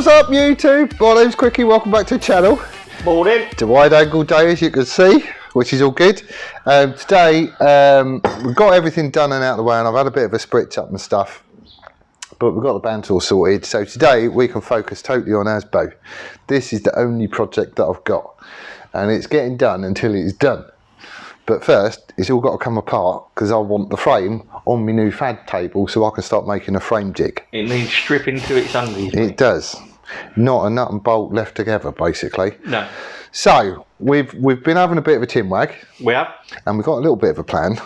What's up YouTube? My name's Quickie, welcome back to the channel. Morning. It's a wide angle day as you can see, which is all good. Today we've got everything done and out of the way, and I've had a bit of a spritz up and stuff, but we've got the band all sorted. So today we can focus totally on ASBO. This is the only project that I've got, and it's getting done until it's done. But first, it's all got to come apart because I want the frame on my new FAD table so I can start making a frame jig. It needs stripping to its undies. It does. Not a nut and bolt left together, basically. No. So we've been having a bit of a tin wag. We have. And we've got a little bit of a plan.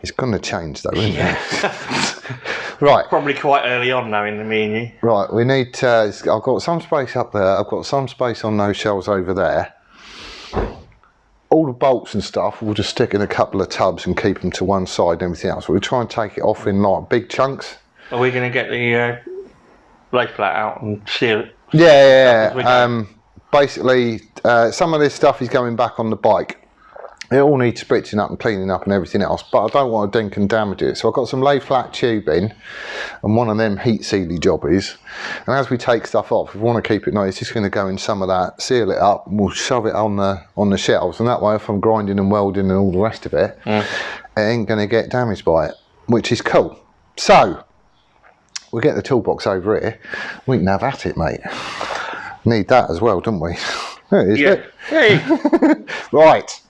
It's going to change though, isn't it? Right. Probably quite early on now in the me and you. Right. We need to. I've got some space up there. I've got some space on those shelves over there. All the bolts and stuff we'll just stick in a couple of tubs and keep them to one side and everything else. We'll try and take it off in like big chunks. Are we going to get the lay flat out and seal it? Yeah. Basically, some of this stuff is going back on the bike. It all needs spritzing up and cleaning up and everything else, but I don't want to dink and damage it. So I've got some lay flat tubing and one of them heat sealy jobbies. And as we take stuff off, if we want to keep it nice, it's just going to go in some of that, seal it up, and we'll shove it on the shelves. And that way, if I'm grinding and welding and all the rest of it, it ain't going to get damaged by it, which is cool. So we'll get the toolbox over here. We can have at it, mate. Need that as well, don't we? There it is. Yeah. Hey. Right.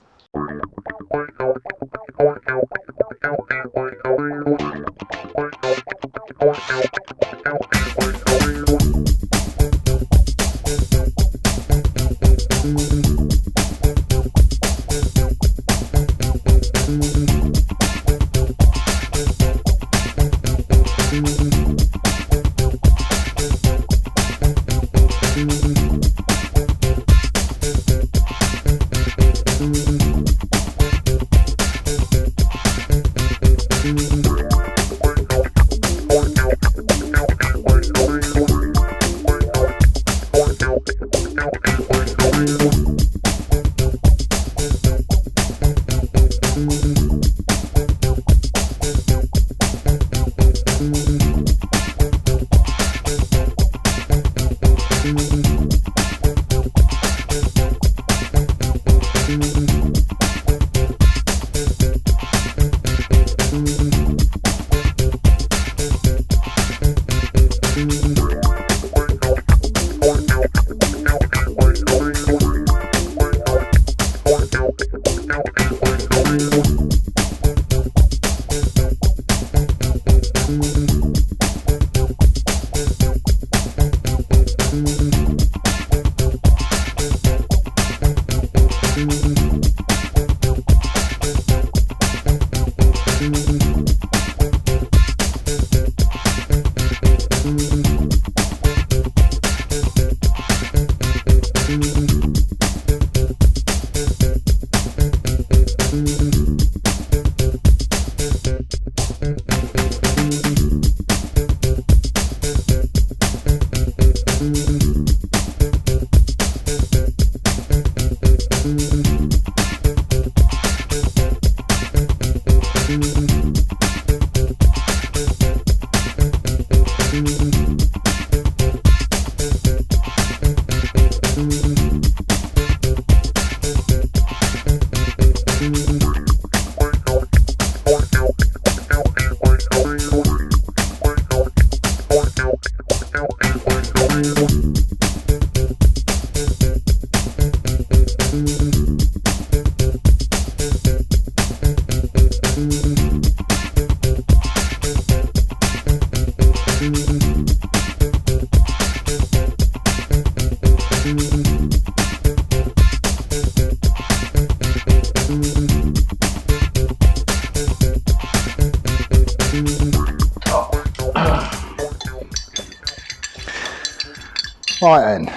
Right then,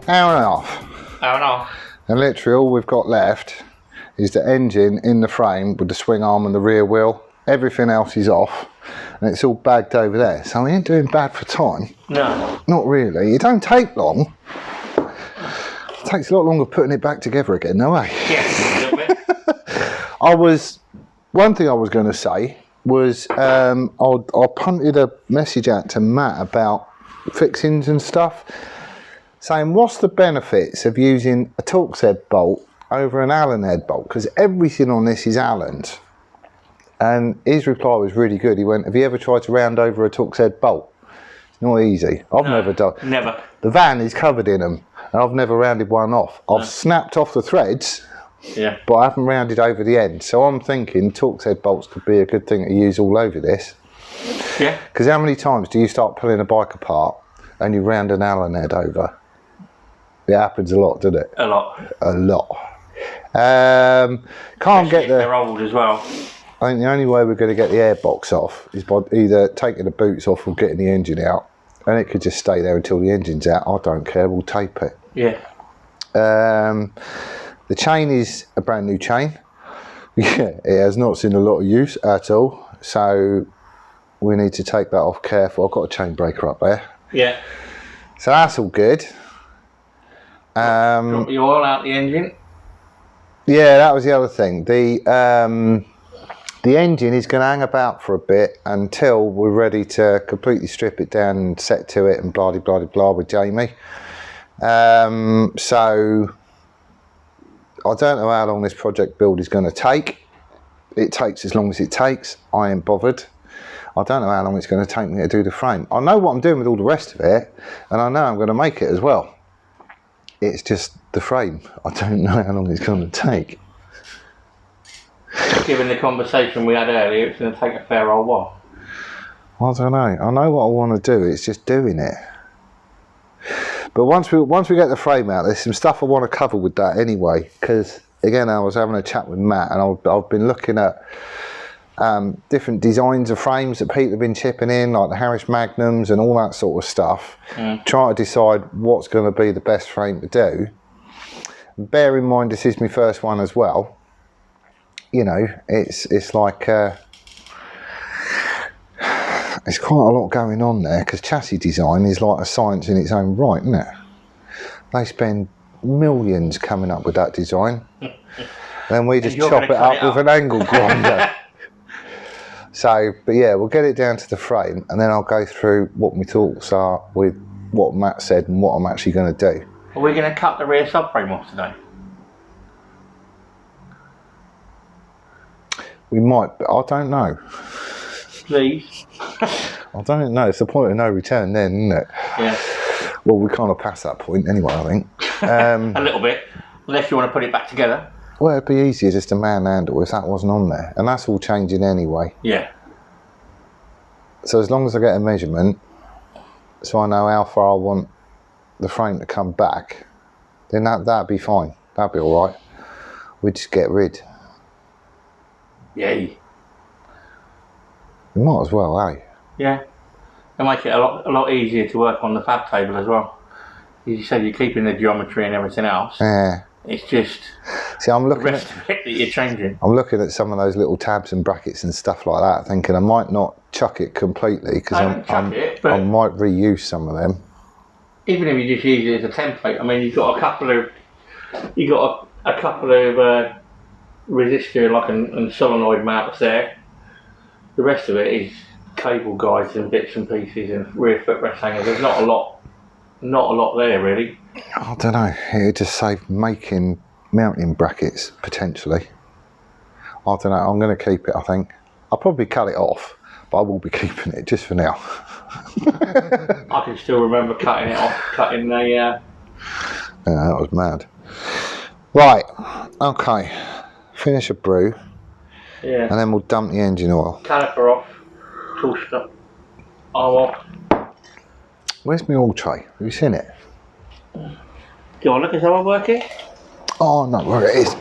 hour and a half. Hour and a half. And literally all we've got left is the engine in the frame with the swing arm and the rear wheel. Everything else is off and it's all bagged over there. So we ain't doing bad for time. No. Not really. It don't take long. It takes a lot longer putting it back together again, no way. Yes, a little bit. One thing I was going to say was I punted a message out to Matt about fixings and stuff, saying what's the benefits of using a Torx head bolt over an Allen head bolt, because everything on this is Allen's. And his reply was really good. He went, have you ever tried to round over a Torx head bolt? It's not easy. I've never done. Never. The van is covered in them, and I've never rounded one off. I've snapped off the threads, but I haven't rounded over the end. So I'm thinking Torx head bolts could be a good thing to use all over this. Yeah. Because how many times do you start pulling a bike apart and you round an Allen head over? It happens a lot, doesn't it? A lot. A lot. Can't get the. They're old as well. I think the only way we're going to get the airbox off is by either taking the boots off or getting the engine out, and it could just stay there until the engine's out. I don't care. We'll tape it. Yeah. The chain is a brand new chain. Yeah, it has not seen a lot of use at all, so we need to take that off careful. I've got a chain breaker up there. Yeah. So that's all good. Got the oil out the engine. Yeah, that was the other thing. The engine is going to hang about for a bit until we're ready to completely strip it down and set to it and blah de blah de blah with Jamie. So I don't know how long this project build is going to take. It takes as long as it takes. I ain't bothered. I don't know how long it's going to take me to do the frame. I know what I'm doing with all the rest of it, and I know I'm going to make it as well. It's just the frame. I don't know how long it's going to take. Given the conversation we had earlier, it's going to take a fair old while. I don't know. I know what I want to do. It's just doing it. But once we get the frame out, there's some stuff I want to cover with that anyway. Because again, I was having a chat with Matt, and I've been looking at different designs of frames that people have been chipping in, like the Harris Magnums and all that sort of stuff. Trying to decide what's going to be the best frame to do. Bear in mind, this is my first one as well. You know, it's like there's quite a lot going on there, because chassis design is like a science in its own right, isn't it? They spend millions coming up with that design, and then we just chop it up with an angle grinder. So, but yeah, we'll get it down to the frame, and then I'll go through what my thoughts are with what Matt said and what I'm actually going to do. Are we going to cut the rear subframe off today? We might, but I don't know. Please. I don't know. It's the point of no return then, isn't it? Yeah. Well, we kind of passed that point anyway, I think. A little bit. Unless you want to put it back together. Well, it'd be easier just to manhandle if that wasn't on there. And that's all changing anyway. Yeah. So as long as I get a measurement, so I know how far I want the frame to come back, then that'd be fine. That'd be all right. We'd just get rid. Yay. We might as well, eh? Yeah. It'll make it a lot easier to work on the fab table as well. You said you're keeping the geometry and everything else. Yeah. It's just see, I'm looking the rest of it that you're changing. I'm looking at some of those little tabs and brackets and stuff like that, thinking I might not chuck it completely, because I might reuse some of them. Even if you just use it as a template, I mean, you've got a couple of resistor lock and solenoid mounts there. The rest of it is cable guides and bits and pieces and rear footrest hangers. There's not a lot there really. I don't know. It'd just save making mounting brackets potentially. I don't know. I'm going to keep it. I think I'll probably cut it off, but I will be keeping it just for now. I can still remember cutting it off, cutting the. Yeah, that was mad. Right. Okay. Finish a brew. Yeah. And then we'll dump the engine oil. Caliper off. Tool strap. Arm off. Where's my oil tray? Have you seen it? Do you want to look at how I work it? Oh, no, where it is.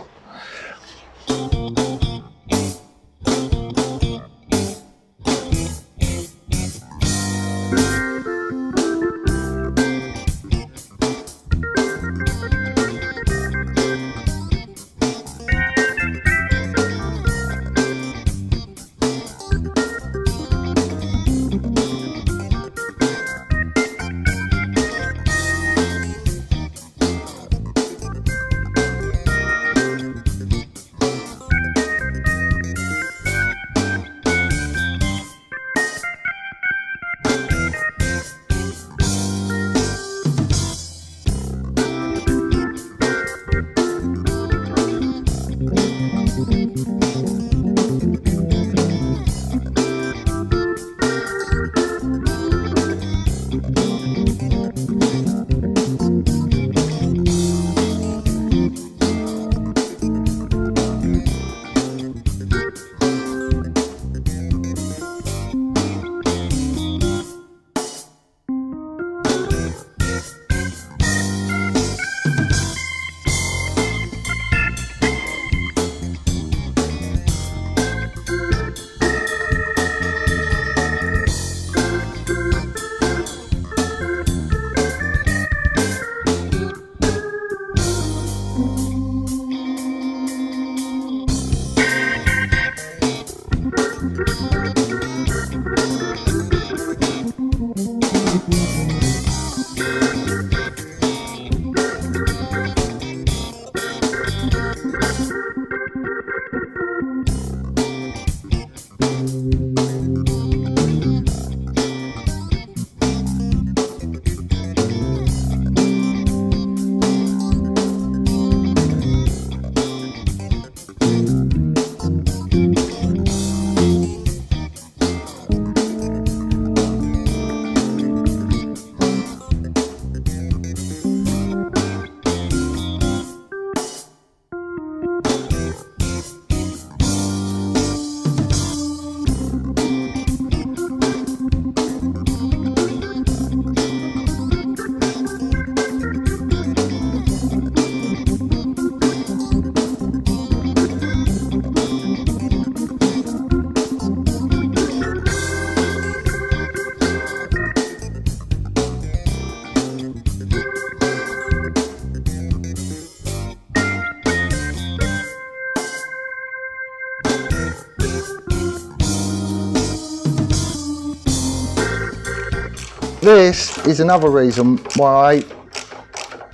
This is another reason why I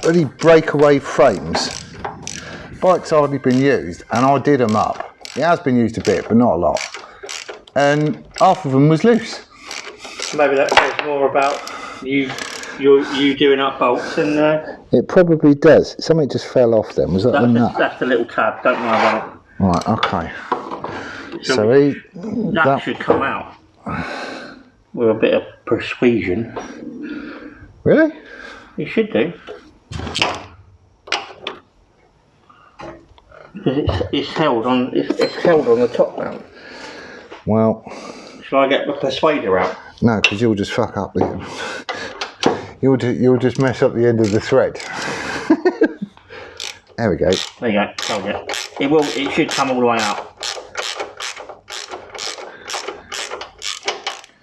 really breakaway frames. Bike's hardly been used and I did them up. It has been used a bit, but not a lot. And half of them was loose. Maybe that says more about you doing up bolts and... It probably does. Something just fell off then. Was that the nut? That's the little tab, don't worry about it. Right, okay. So that should come out with a bit of persuasion. Really? You should do. Because it's held on the top mount. Well, shall I get the persuader out? No, because you'll just fuck up the. You'll just mess up the end of the thread. There we go. There you go. It should come all the way out.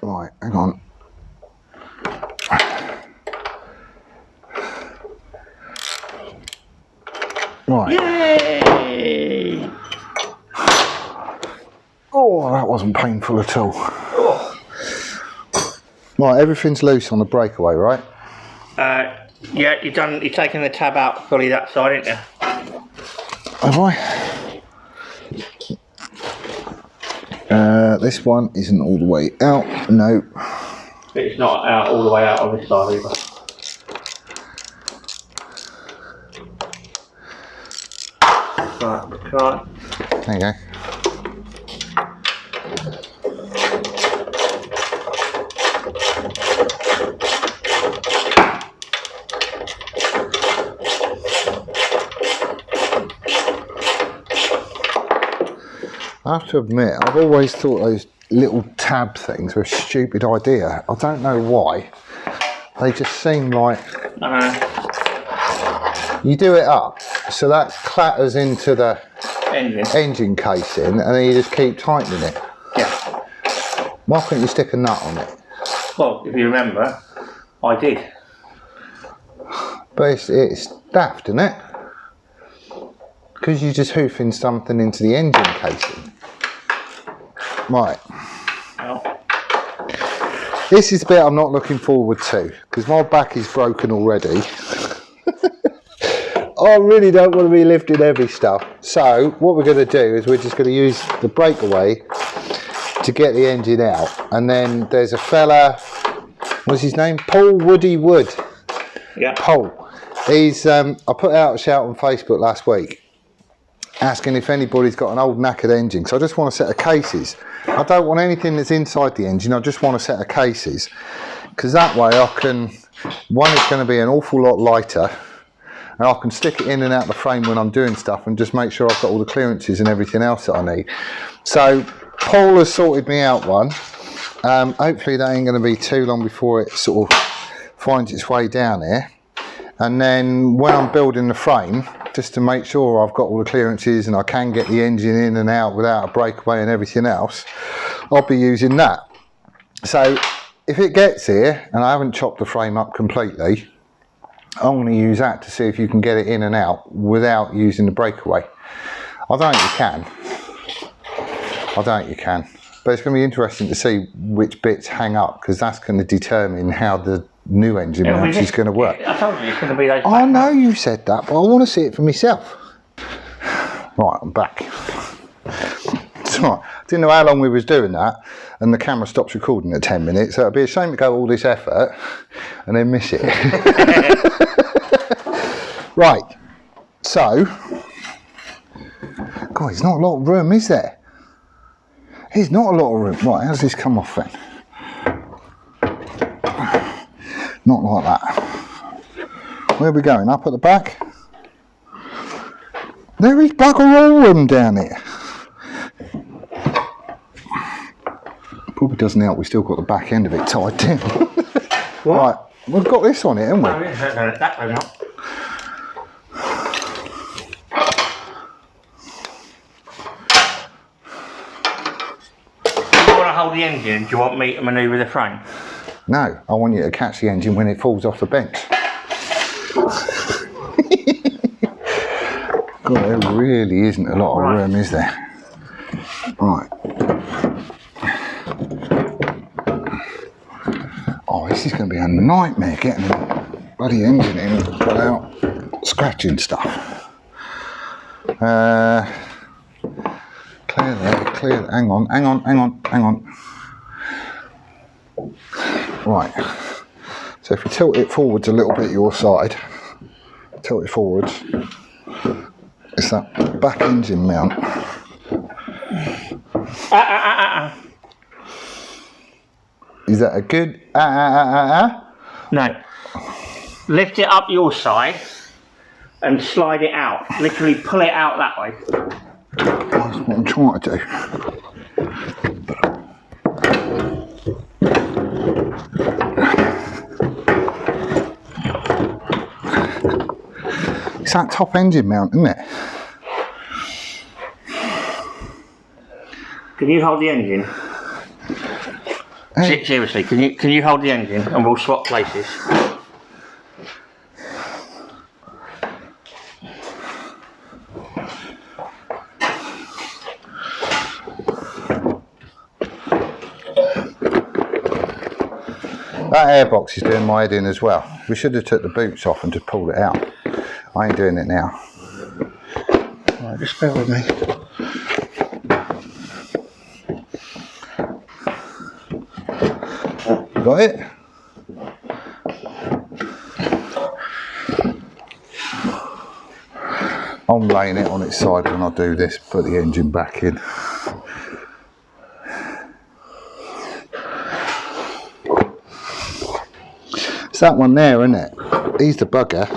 Right, hang on. Right. Yay! Oh, that wasn't painful at all. Oh. Right, everything's loose on the breakaway, right? Yeah, you're taking the tab out fully that side, ain't you? Have I? This one isn't all the way out. No. It's not out all the way out on this side either. Right. There you go. I have to admit, I've always thought those little tab things were a stupid idea. I don't know why. They just seem like... You do it up, so that clatters into the engine casing, and then you just keep tightening it. Yeah. Why couldn't you stick a nut on it? Well, if you remember, I did. But it's daft, isn't it? Because you're just hoofing something into the engine casing. Right. Well. This is the bit I'm not looking forward to, because my back is broken already. I really don't want to be lifting heavy stuff. So what we're going to do is we're just going to use the breakaway to get the engine out. And then there's a fella, what's his name? Paul Woody Wood. Yeah. Paul. He's, I put out a shout on Facebook last week asking if anybody's got an old knackered engine. So I just want a set of cases. I don't want anything that's inside the engine. I just want a set of cases. because that way I can, one, it's going to be an awful lot lighter, and I can stick it in and out the frame when I'm doing stuff and just make sure I've got all the clearances and everything else that I need. So Paul has sorted me out one. Hopefully that ain't going to be too long before it sort of finds its way down here. And then when I'm building the frame, just to make sure I've got all the clearances and I can get the engine in and out without a breakaway and everything else, I'll be using that. So if it gets here and I haven't chopped the frame up completely, I'm going to use that to see if you can get it in and out without using the breakaway. I don't think you can. I don't think you can. But it's going to be interesting to see which bits hang up, because that's going to determine how the new engine mount is going to work. I told you it's going to be those. I know you said that, but I want to see it for myself. Right, I'm back. Sorry, I didn't know how long we was doing that, and the camera stops recording at 10 minutes, so it'd be a shame to go all this effort and then miss it. Right, so, God, there's not a lot of room, is there? There's not a lot of room. Right, how's this come off then? Not like that. Where are we going? Up at the back? There is bugger all room down here. Probably doesn't help, we still got the back end of it tied down. Right, we've got this on it, haven't we? Oh, yeah, that way not. Do you want to hold the engine? Do you want me to manoeuvre the frame? No, I want you to catch the engine when it falls off the bench. God, there really isn't a lot of room, is there? Right. Oh, this is going to be a nightmare getting the bloody engine in without scratching stuff. Clear there, clear. Hang on. Right. So if you tilt it forwards a little bit your side, tilt it forwards, it's that back engine mount. Is that a good No. Lift it up your side and slide it out. Literally pull it out that way. That's what I'm trying to do. It's that top engine mount, isn't it? Can you hold the engine? Hey. Seriously, can you hold the engine and we'll swap places? That airbox is doing my head in as well. We should have took the boots off and just pulled it out. I ain't doing it now. Right, just bear with me. Got it? I'm laying it on its side when I do this, put the engine back in. It's that one there, isn't it? He's the bugger.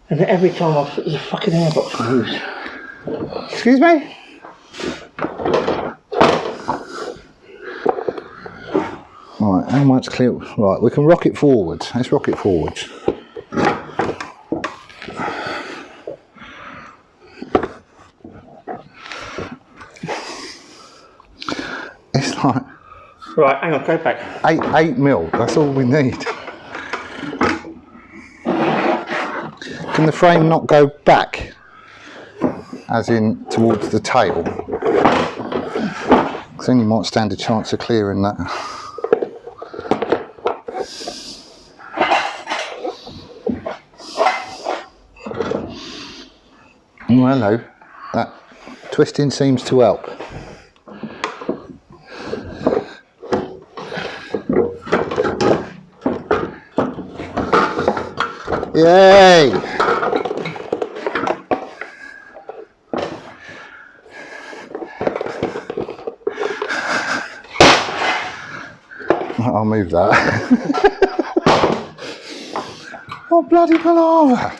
And every time I put the fucking airbox moves. Excuse me? Right, how much clear? Right, we can rock it forwards. Let's rock it forwards. It's like... Right, hang on, go back. 8 mil, that's all we need. Can the frame not go back? As in towards the tail? Because then you might stand a chance of clearing that. Oh, hello. That twisting seems to help. Yay! I'll move that. Oh, bloody palaver.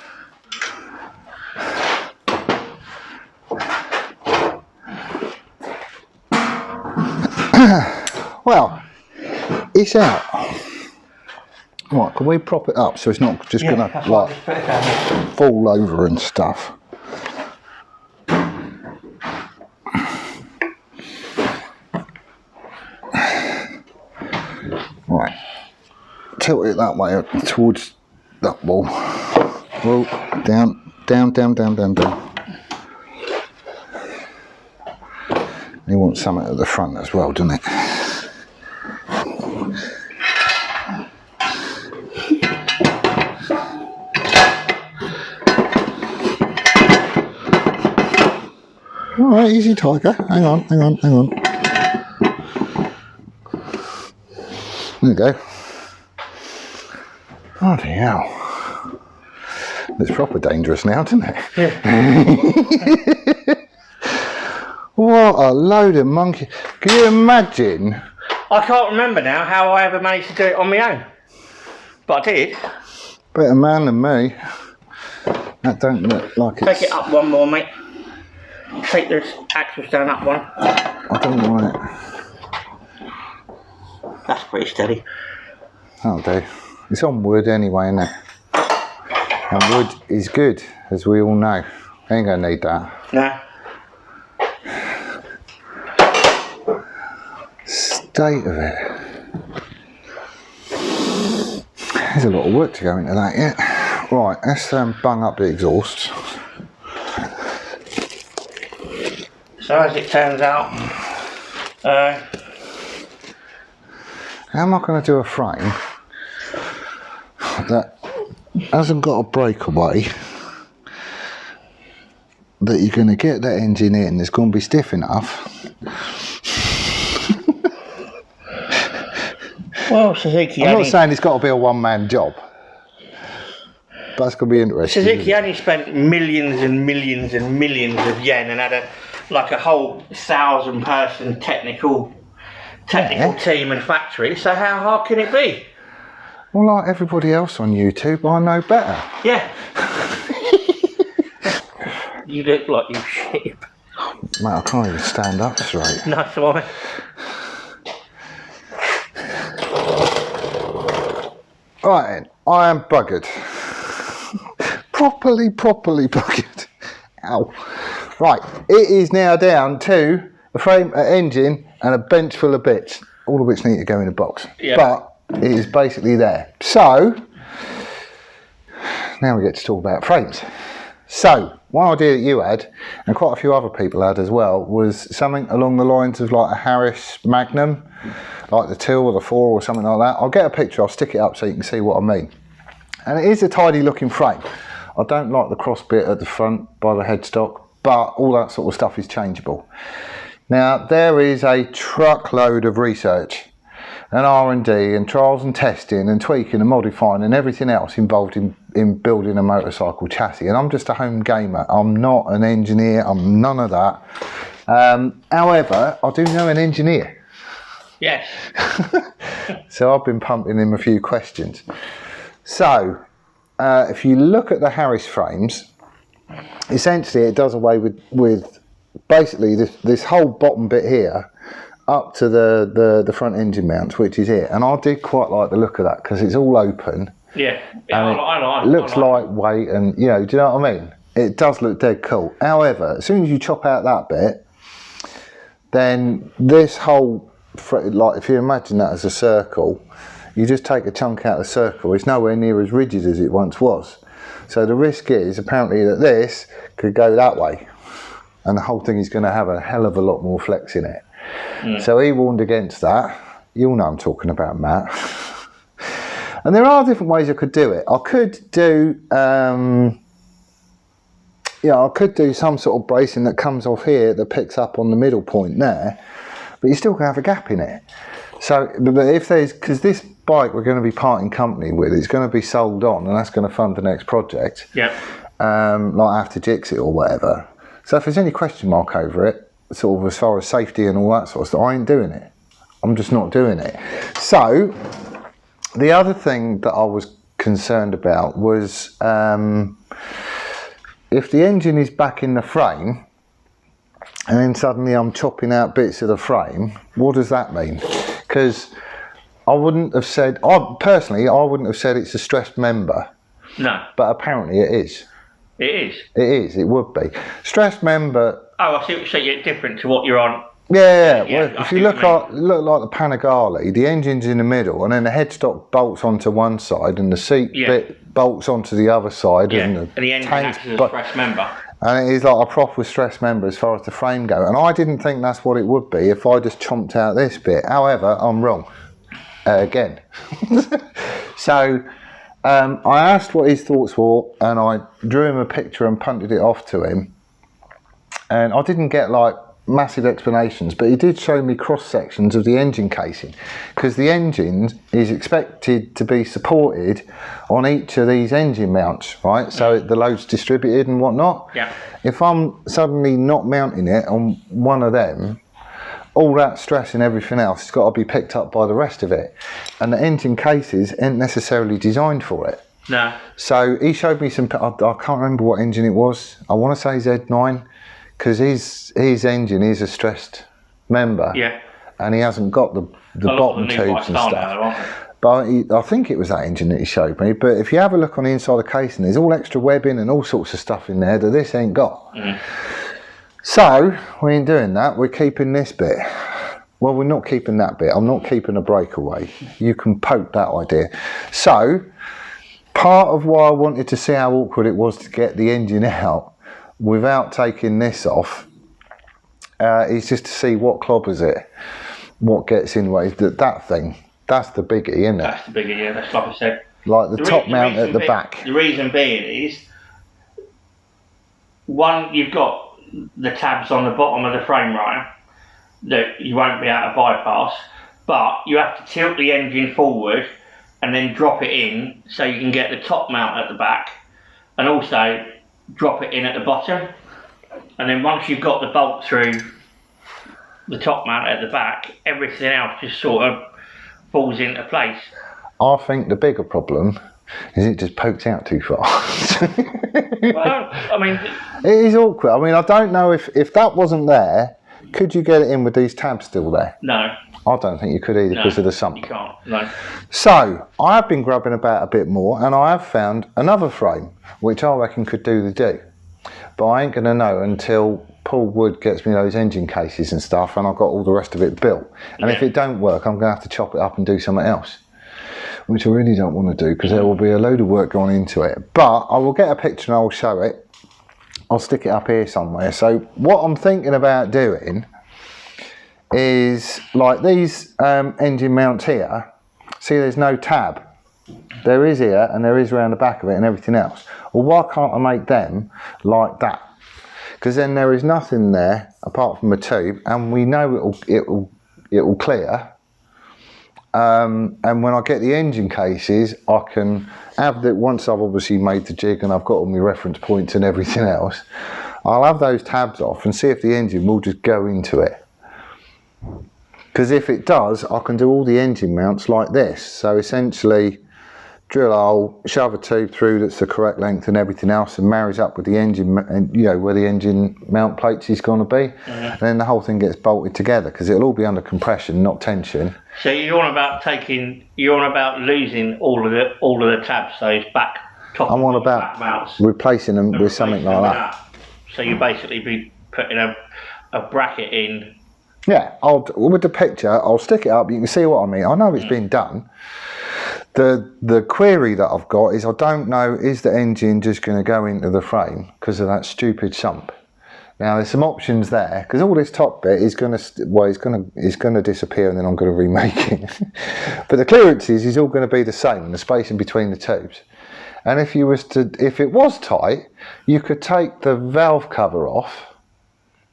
Well, it's out. Right, can we prop it up so it's not just going to like fall over and stuff? Right, tilt it that way towards that wall. Roll down, down, down, down, down, down. You want something at the front as well, doesn't it? All right, easy, Tiger. Hang on, hang on, hang on. There you go. Bloody hell. It's proper dangerous now, isn't it? Yeah. What a load of monkey. Can you imagine? I can't remember now how I ever managed to do it on my own. But I did. Better man than me. That don't look like it's... Take it up one more, mate. Take the axles down up one. I don't want it. That's pretty steady. That'll do. It's on wood anyway, isn't it? And wood is good, as we all know. Ain't gonna need that. No. State of it. There's a lot of work to go into that yet. Right, let's bung up the exhaust. So as it turns out, how am I going to do a frame that hasn't got a breakaway, that you're going to get that engine in, it's going to be stiff enough? well, Suzuki I'm not saying it's got to be a one-man job, but it's going to be interesting. Suzuki only spent millions and millions and millions of yen and had a whole 1,000-person technical team and factory. So how hard can it be? Well, like everybody else on YouTube, I know better. Yeah. You look like you shit. Mate, I can't even stand up straight. Nice one. Right then, I am buggered. properly buggered. Ow. Right, it is now down to a frame, an engine and a bench full of bits, all of which need to go in a box. Yeah. But it is basically there. So, now we get to talk about frames. So, one idea that you had, and quite a few other people had as well, was something along the lines of like a Harris Magnum, like the 2 or the 4 or something like that. I'll get a picture, I'll stick it up so you can see what I mean. And it is a tidy looking frame. I don't like the cross bit at the front by the headstock, but all that sort of stuff is changeable. Now, there is a truckload of research and R&D and trials and testing and tweaking and modifying and everything else involved in building a motorcycle chassis. And I'm just a home gamer. I'm not an engineer. I'm none of that. However, I do know an engineer. Yes. So I've been pumping him a few questions. So, if you look at the Harris frames, essentially it does away with basically this whole bottom bit here up to the front engine mounts, which is it. And I did quite like the look of that because it's all open. Yeah, it looks lightweight and, you know, do you know what I mean? It does look dead cool. However, as soon as you chop out that bit, then this whole, like if you imagine that as a circle, you just take a chunk out of the circle, it's nowhere near as rigid as it once was. So the risk is apparently that this could go that way and the whole thing is going to have a hell of a lot more flex in it. So he warned against that. You'll know I'm talking about, Matt. And there are different ways I could do it. I could do, I could do some sort of bracing that comes off here that picks up on the middle point there, but you still can have a gap in it. So, but if there's, because this bike we're going to be parting company with, it's going to be sold on, and that's going to fund the next project. Yeah. Like after Jixit or whatever. So if there's any question mark over it, sort of as far as safety and all that sort of stuff, I ain't doing it. I'm just not doing it. So the other thing that I was concerned about was if the engine is back in the frame and then suddenly I'm chopping out bits of the frame, what does that mean? Because I wouldn't have said, personally, I wouldn't have said it's a stressed member. No. But apparently it is. It is? It is, it would be. Stressed member... Oh, I see what you're saying, it's different to what you're on. Yeah. Well, if you look like the Panigale, the engine's in the middle and then the headstock bolts onto one side and the seat bit bolts onto the other side. Yeah, and the engine acts as a stressed member. And it is like a proper stress member as far as the frame goes. And I didn't think that's what it would be if I just chomped out this bit. However, I'm wrong. Again. So I asked what his thoughts were and I drew him a picture and punted it off to him. And I didn't get like massive explanations, but he did show me cross sections of the engine casing, because the engine is expected to be supported on each of these engine mounts, right? So the load's distributed and whatnot. Yeah. If I'm suddenly not mounting it on one of them, all that stress and everything else has got to be picked up by the rest of it, and the engine cases ain't necessarily designed for it. No. So he showed me some, I can't remember what engine it was. I want to say Z9. Because his engine is a stressed member, and he hasn't got the bottom tubes and stuff. Now, but I think it was that engine that he showed me. But if you have a look on the inside of the casing, there's all extra webbing and all sorts of stuff in there that this ain't got. So we ain't doing that. We're keeping this bit. Well, we're not keeping that bit. I'm not keeping a breakaway. You can poke that idea. So part of why I wanted to see how awkward it was to get the engine out without taking this off is just to see what clobbers it, what gets in the way. That thing, that's the biggie, isn't it? That's the biggie, yeah, that's like I said. Like the top mount at the back. The reason being is, one, you've got the tabs on the bottom of the frame right that you won't be able to bypass, but you have to tilt the engine forward and then drop it in so you can get the top mount at the back, and also drop it in at the bottom, and then once you've got the bolt through the top mount at the back, everything else just sort of falls into place. I think the bigger problem is it just pokes out too far. Well, I mean, it is awkward. I mean, I don't know if that wasn't there, could you get it in with these tabs still there? No. I don't think you could either because of the sump. You can't, no. So, I have been grubbing about a bit more and I have found another frame which I reckon could do the do. But I ain't going to know until Paul Wood gets me those engine cases and stuff and I've got all the rest of it built. And if it don't work, I'm going to have to chop it up and do something else, which I really don't want to do because there will be a load of work going into it. But I will get a picture and I will show it. I'll stick it up here somewhere. So what I'm thinking about doing is like these engine mounts here. See, there's no tab. There is here and there is around the back of it and everything else. Well, why can't I make them like that? Because then there is nothing there apart from a tube, and we know it will clear. And when I get the engine cases, I can have that. Once I've obviously made the jig and I've got all my reference points and everything else, I'll have those tabs off and see if the engine will just go into it. Because if it does, I can do all the engine mounts like this. So essentially, drill a hole, shove a tube through that's the correct length and everything else, and marries up with the engine, and you know where the engine mount plates is going to be. And then the whole thing gets bolted together because it'll all be under compression, not tension. So you're on about losing all of the tabs, those back top. I'm on about back mounts, replacing them with something like that. So you basically be putting a bracket in. Yeah, with the picture, I'll stick it up. You can see what I mean. I know it's been done. The query that I've got is I don't know, is the engine just going to go into the frame because of that stupid sump? Now there's some options there because all this top bit is going to disappear and then I'm going to remake it. But the clearances is all going to be the same, the spacing between the tubes. And if it was tight, you could take the valve cover off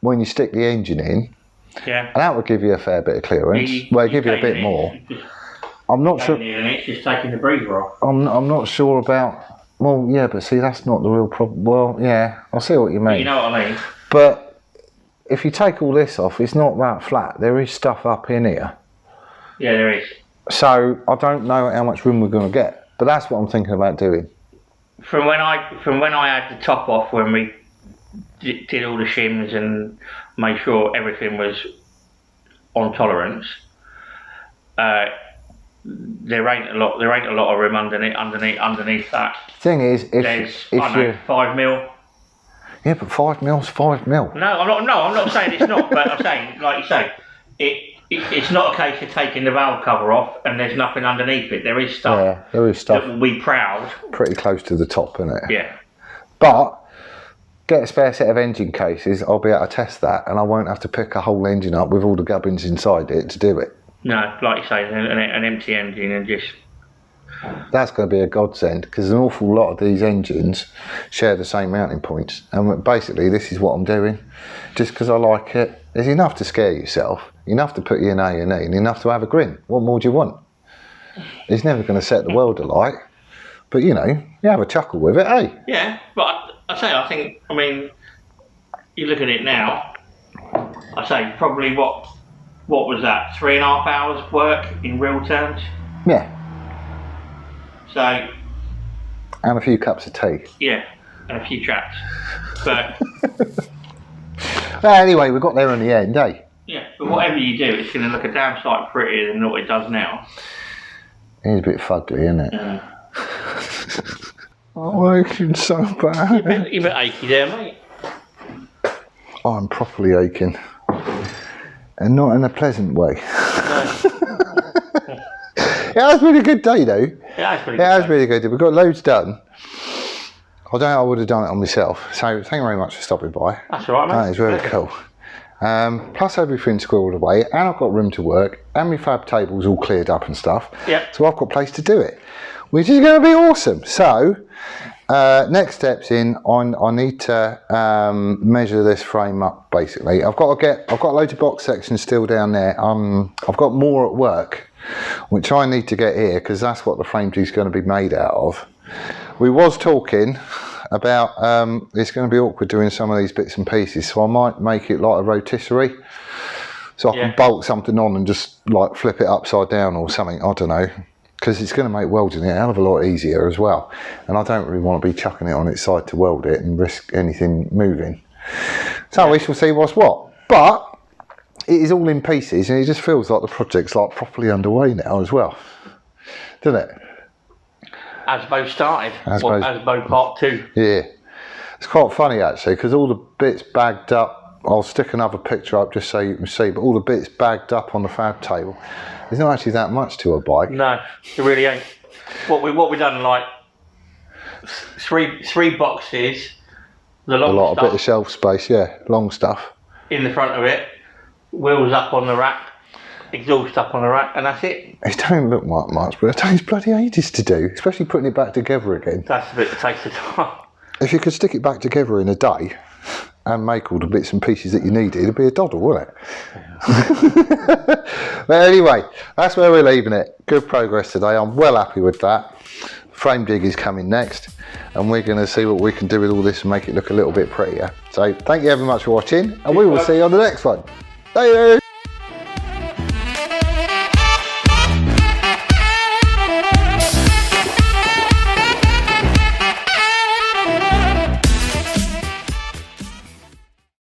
when you stick the engine in. Yeah. And that would give you a fair bit of clearance. Well, give you a bit more. I'm not sure. It's just taking the breather off. I'm not sure about. Well, yeah, but see, that's not the real problem. Well, yeah, I see what you mean. You know what I mean. But if you take all this off, it's not that flat. There is stuff up in here. Yeah, there is. So I don't know how much room we're going to get, but that's what I'm thinking about doing. From when I had the top off, when we did all the shims and made sure everything was on tolerance, there ain't a lot of room underneath that. Thing is, if you 5 mil. Yeah, but 5 mil's 5 mil. No, I'm not saying it's not, but I'm saying, like you say, it's not a case of taking the valve cover off and there's nothing underneath it. There is stuff. Yeah, there is stuff. That will be proud. Pretty close to the top, isn't it? Yeah. But get a spare set of engine cases. I'll be able to test that, and I won't have to pick a whole engine up with all the gubbins inside it to do it. No, like you say, an empty engine and just. That's going to be a godsend, because an awful lot of these engines share the same mounting points, and basically this is what I'm doing just because I like it. There's enough to scare yourself, enough to put you in A&E, and enough to have a grin. What more do you want? It's never going to set the world alight, but you know, you have a chuckle with it, eh? Yeah, but I think you look at it now, I say probably what was that, 3.5 hours work in real terms? Yeah. So, and a few cups of tea. Yeah, and a few tracks. But well, anyway, we got there in the end, eh? Yeah, but whatever you do, it's going to look a damn sight prettier than what it does now. It is a bit fugly, isn't it? Yeah. I'm aching so bad. You're a bit achy there, mate. I'm properly aching, and not in a pleasant way. No. It has been a good day, though. Yeah, that's pretty It good. has been a good day. We've got loads done. I don't know, I would have done it on myself. So thank you very much for stopping by. That's all right, mate. That is very cool. Plus everything's squirreled away, and I've got room to work, and my fab table's all cleared up and stuff. Yeah. So I've got a place to do it, which is going to be awesome. So next steps in, I need to measure this frame up. Basically, I've got loads of box sections still down there. I've got more at work, which I need to get here because that's what the frame jig's going to be made out of. We was talking about it's going to be awkward doing some of these bits and pieces, so I might make it like a rotisserie, so I can bolt something on and just like flip it upside down or something. I don't know, because it's going to make welding it a hell of a lot easier as well, and I don't really want to be chucking it on its side to weld it and risk anything moving. So we shall see what's what, but it is all in pieces, and it just feels like the project's like properly underway now as well, doesn't it? ASBO started. ASBO Part 2. Yeah, it's quite funny actually, because all the bits bagged up, I'll stick another picture up just so you can see, but all the bits bagged up on the fab table, there's not actually that much to a bike. No, it really ain't. What we done, like three boxes, the long A stuff bit of shelf space, yeah, long stuff. in the front of it, wheels up on the rack, exhaust up on the rack, and that's it. It don't look like much, but it takes bloody ages to do, especially putting it back together again. That's the bit that takes the time. If you could stick it back together in a day and make all the bits and pieces that you needed, it'd be a doddle, wouldn't it? Yeah. But anyway, that's where we're leaving it. Good progress today. I'm well happy with that. Frame jig is coming next, and we're going to see what we can do with all this and make it look a little bit prettier. So thank you very much for watching, and we will see you on the next one. Bye.